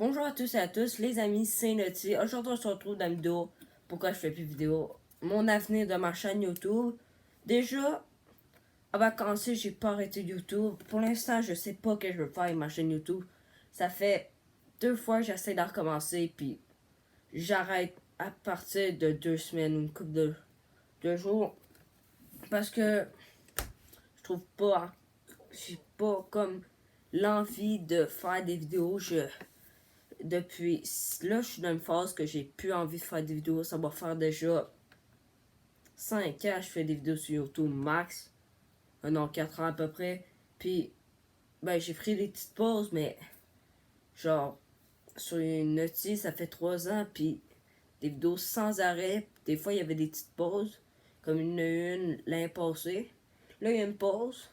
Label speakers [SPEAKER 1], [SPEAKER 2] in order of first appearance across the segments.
[SPEAKER 1] Bonjour à tous et à tous, les amis, c'est Naughty. Aujourd'hui, on se retrouve dans la vidéo. Pourquoi je fais plus de vidéos? Mon avenir de ma chaîne YouTube. Déjà, avant de commencer, j'ai pas arrêté YouTube. Pour l'instant, je sais pas que je veux faire avec ma chaîne YouTube. Ça fait 2 fois que j'essaie de recommencer, puis j'arrête à partir de 2 semaines ou une couple de jours. Parce que je trouve pas, j'ai pas comme l'envie de faire des vidéos. Depuis là, je suis dans une phase que j'ai plus envie de faire des vidéos. Ça va faire déjà 5 ans que je fais des vidéos sur YouTube max. Non, 4 ans à peu près. Puis, ben, j'ai pris des petites pauses, mais genre, sur une notice, ça fait 3 ans. Puis, des vidéos sans arrêt. Des fois, il y avait des petites pauses. Comme une l'année passée. Là, il y a une pause.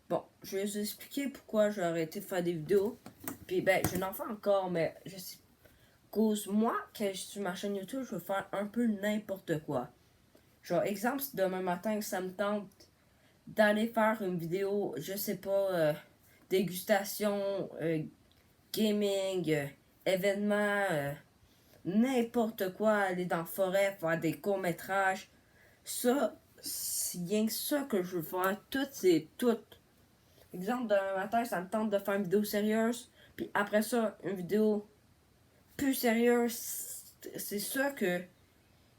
[SPEAKER 1] Bon, je vais vous expliquer pourquoi j'ai arrêté de faire des vidéos. Puis, ben, je n'en fais encore, mais je sais cause moi, quand je suis sur ma chaîne YouTube, je veux faire un peu n'importe quoi. Genre, exemple, si demain matin, ça me tente d'aller faire une vidéo, je sais pas, dégustation, gaming, événement, n'importe quoi, aller dans la forêt, faire des courts-métrages. Ça, c'est rien que ça que je veux faire. Tout, c'est tout. Exemple, demain matin, ça me tente de faire une vidéo sérieuse. Puis après ça, une vidéo plus sérieuse. C'est ça que.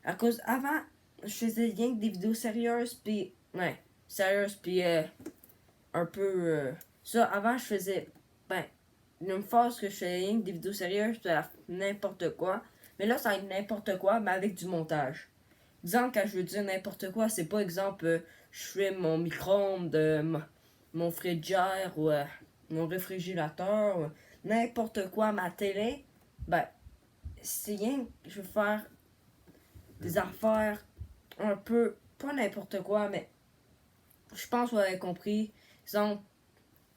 [SPEAKER 1] À cause. Avant, je faisais rien que des vidéos sérieuses. Puis. Ouais. Sérieuses. Puis. Un peu. Ça, avant, je faisais. Ben. Une phase que je faisais rien que des vidéos sérieuses. Puis n'importe quoi. Mais là, ça va être n'importe quoi, mais avec du montage. Exemple, quand je veux dire n'importe quoi, c'est pas exemple. Je fais mon micro-ondes, mon frigidaire ou mon réfrigérateur. Ou n'importe quoi, ma télé. Ben, c'est rien que je veux faire des affaires un peu, pas n'importe quoi, mais je pense que vous avez compris. Exemple,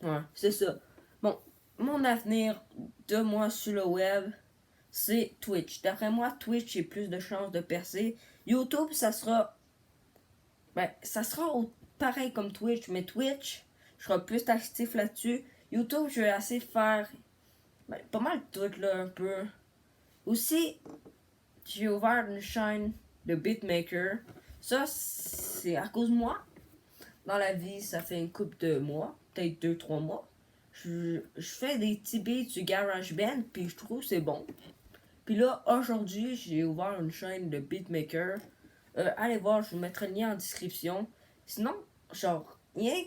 [SPEAKER 1] ouais, c'est ça. Bon, mon avenir de moi sur le web, c'est Twitch. D'après moi, Twitch, j'ai plus de chances de percer. YouTube, ça sera, ben, ça sera pareil comme Twitch, mais Twitch, je serai plus actif là-dessus. YouTube, je vais essayer de faire, ben, pas mal de trucs là, un peu. Aussi, j'ai ouvert une chaîne de beatmaker. Ça, c'est à cause de moi. Dans la vie, ça fait une couple de mois, peut-être 2-3 mois. Je fais des petits beats sur GarageBand, puis je trouve que c'est bon. Puis là, aujourd'hui, j'ai ouvert une chaîne de beatmaker. Allez voir, je vous mettrai le lien en description. Sinon, genre, rien,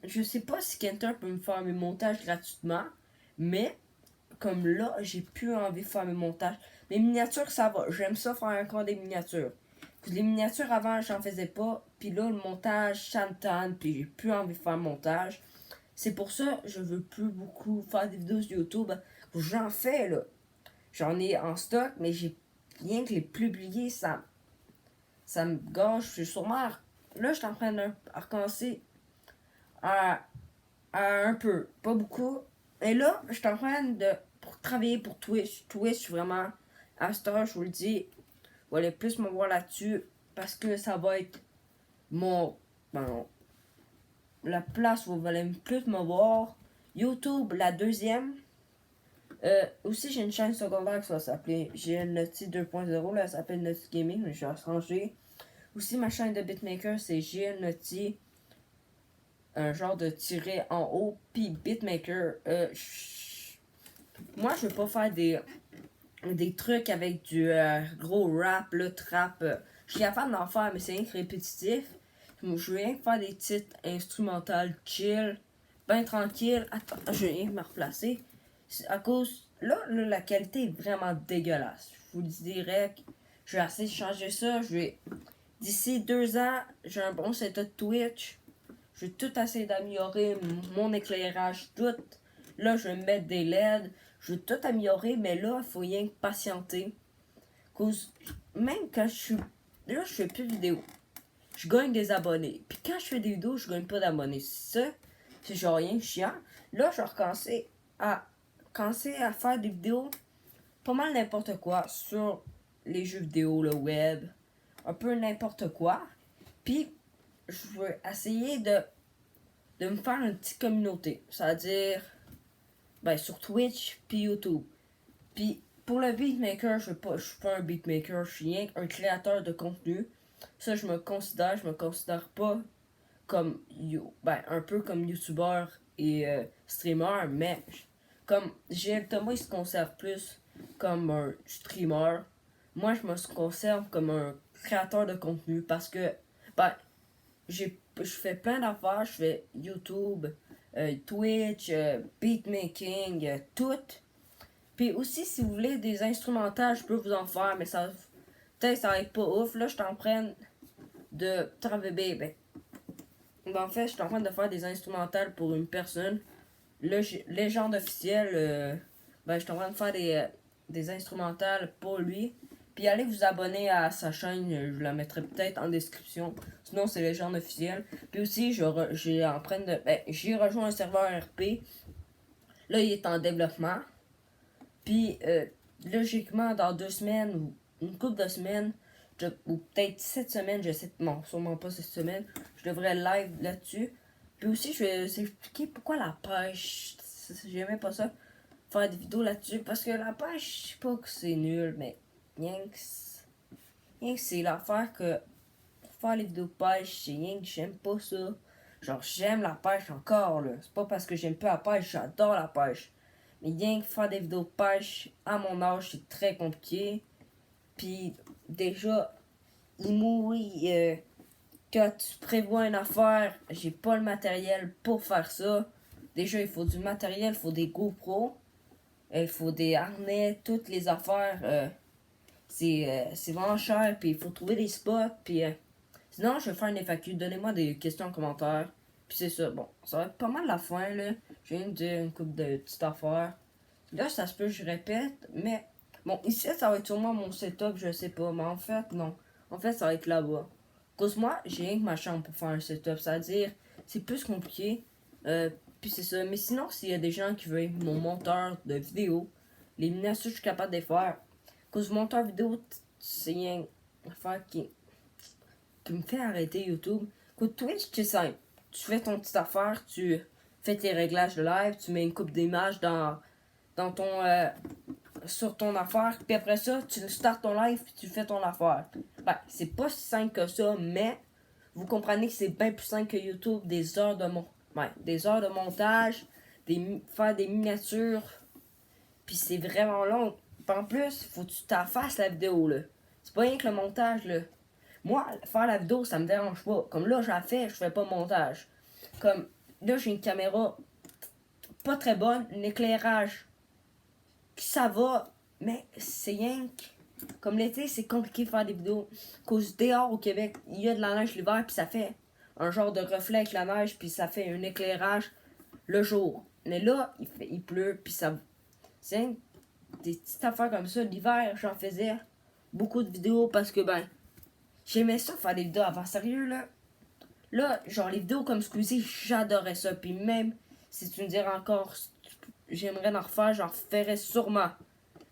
[SPEAKER 1] je sais pas si quelqu'un peut me faire mes montages gratuitement, mais comme là, j'ai plus envie de faire mes montages. Les miniatures, ça va. J'aime ça faire encore des miniatures. Les miniatures avant, j'en faisais pas. Puis là, le montage, ça me tente. Puis j'ai plus envie de faire le montage. C'est pour ça que je veux plus beaucoup faire des vidéos sur YouTube. J'en fais là. J'en ai en stock, mais j'ai rien que les publier, ça me gâche. Je suis sûrement. Là, je suis en train de recommencer à un peu. Pas beaucoup. Et là, je suis en train de travailler pour Twitch. Twitch, vraiment, à cette heure, je vous le dis, vous allez plus me voir là-dessus parce que ça va être mon. Ben, la place où vous allez plus me voir. YouTube, la deuxième. Aussi, j'ai une chaîne secondaire qui va s'appeler GNaughty 2.0. Là, elle s'appelle Naughty Gaming, mais je vais changer. Aussi, ma chaîne de beatmaker, c'est GNaughty, un genre de tiré en haut, puis beatmaker. Moi, je veux pas faire des trucs avec du gros rap, le trap. Je suis capable d'en faire, mais c'est rien que répétitif. Je veux rien faire des titres instrumentales chill, ben tranquille. Attends, je viens me replacer. C'est à cause. Là, la qualité est vraiment dégueulasse. Je vous le dis direct. Je vais essayer de changer ça. D'ici 2 ans, j'ai un bon setup Twitch. Je vais tout essayer d'améliorer mon éclairage, tout. Là, je vais mettre des LED. Je vais tout améliorer, mais là, il faut rien que patienter. Cause, même quand je suis. Là, je fais plus de vidéos. Je gagne des abonnés. Puis quand je fais des vidéos, je gagne pas d'abonnés. Ça, c'est genre rien de chiant. Là, je vais commencer à faire des vidéos pas mal n'importe quoi sur les jeux vidéo, le web, un peu n'importe quoi. Puis, je vais essayer de me faire une petite communauté. C'est-à-dire, ben, sur Twitch puis YouTube. Puis pour le beatmaker, je suis pas un beatmaker, je suis rien qu'un créateur de contenu. Ça, je me considère pas comme un peu comme youtubeur et streamer, mais comme Thomas il se conserve plus comme un streamer. Moi je me conserve comme un créateur de contenu parce que ben je fais plein d'affaires, je fais YouTube, Twitch, beatmaking, tout. Puis aussi si vous voulez des instrumentales, je peux vous en faire, mais ça peut-être ça va être pas ouf. Là je suis en train de travailler. En fait, je suis en train de faire des instrumentales pour une personne. Légende officielle, je suis en train de faire des instrumentales pour lui. Puis allez vous abonner à sa chaîne, je la mettrai peut-être en description. Sinon, c'est Légende officielle. Puis aussi, j'ai rejoint un serveur RP. Là, il est en développement. Puis, logiquement, dans 2 semaines ou une couple de semaines, ou peut-être cette semaine, je sais, non, sûrement pas cette semaine, je devrais live là-dessus. Puis aussi, je vais expliquer pourquoi la pêche, j'aimais pas ça, faire des vidéos là-dessus, parce que la pêche, je sais pas que c'est nul, mais rien que c'est l'affaire que faire les vidéos de pêche, c'est rien que j'aime pas ça. Genre, j'aime la pêche encore, là. C'est pas parce que j'aime pas la pêche, j'adore la pêche. Mais rien que faire des vidéos de pêche à mon âge, c'est très compliqué. Puis déjà, il mourit quand tu prévois une affaire, j'ai pas le matériel pour faire ça. Déjà, il faut du matériel, il faut des GoPro, il faut des harnais, toutes les affaires. C'est vraiment cher, puis il faut trouver des spots, puis sinon, je vais faire une FAQ. Donnez-moi des questions en commentaire. Puis c'est ça. Bon, ça va être pas mal la fin, là. Je viens de dire une couple de petites affaires. Là, ça se peut, je répète, mais bon, ici, ça va être sûrement mon setup, je sais pas. Mais en fait, non. En fait, ça va être là-bas. Cause moi, j'ai rien que ma chambre pour faire un setup. C'est-à-dire, c'est plus compliqué. Puis c'est ça. Mais sinon, s'il y a des gens qui veulent mon monteur de vidéo, les miniatures, je suis capable de les faire. Cause monteur vidéo, c'est rien affaire qui me fait arrêter YouTube. Écoute, Twitch, c'est simple. Tu fais ton petite affaire, tu fais tes réglages de live, tu mets une coupe d'images dans ton sur ton affaire, puis après ça, tu startes ton live puis tu fais ton affaire. C'est pas si simple que ça, mais vous comprenez que c'est bien plus simple que YouTube, des heures de montage, faire des miniatures, puis c'est vraiment long. Puis en plus, faut que tu t'affaces la vidéo, là. C'est pas rien que le montage, là. Moi, faire la vidéo, ça me dérange pas. Comme là, j'en fais, je fais pas montage. Comme là, j'ai une caméra pas très bonne, un éclairage ça va, mais c'est rien que... Comme l'été, c'est compliqué de faire des vidéos. Cause dehors au Québec, il y a de la neige l'hiver, puis ça fait un genre de reflet avec la neige, puis ça fait un éclairage le jour. Mais là, il pleut, puis ça... C'est rien que des petites affaires comme ça. L'hiver, j'en faisais beaucoup de vidéos parce que, j'aimais ça faire des vidéos avant. Sérieux, là. Là, genre, les vidéos comme Squeezie, j'adorais ça. Puis même, si tu me dirais encore, j'aimerais en refaire, j'en ferais sûrement.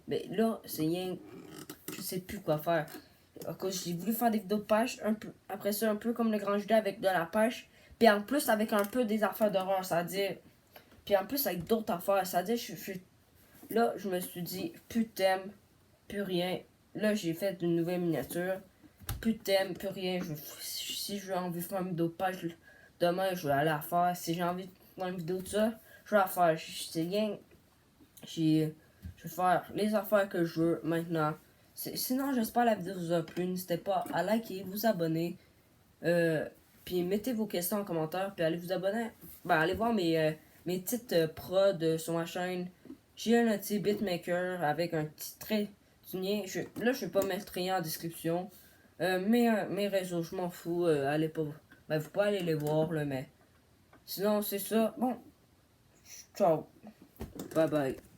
[SPEAKER 1] Mais là, c'est rien. Je sais plus quoi faire. J'ai voulu faire des vidéos de pêche, un peu, après ça, un peu comme le Grand Judas avec de la pêche. Puis en plus, avec un peu des affaires d'horreur, c'est-à-dire. Puis en plus, avec d'autres affaires, c'est-à-dire, là, je me suis dit, plus de thème, plus rien. Là, j'ai fait une nouvelle miniature. Plus de thème, plus rien. Si j'ai envie de faire une vidéo de pêche, demain, je vais aller la faire. Si j'ai envie de faire une vidéo de ça, je vais la faire. C'est rien. Je vais faire les affaires que je veux maintenant. Sinon, j'espère que la vidéo vous a plu. N'hésitez pas à liker, vous abonner. Puis mettez vos questions en commentaire. Puis allez vous abonner. Allez voir mes petites prods sur ma chaîne. J'ai un petit beatmaker avec un petit trait d'union. Là, je vais pas mettre rien en description. Mes réseaux, je m'en fous. Allez pas. Vous pouvez aller les voir, là, mais. Sinon, c'est ça. Bon. Ciao. Bye bye.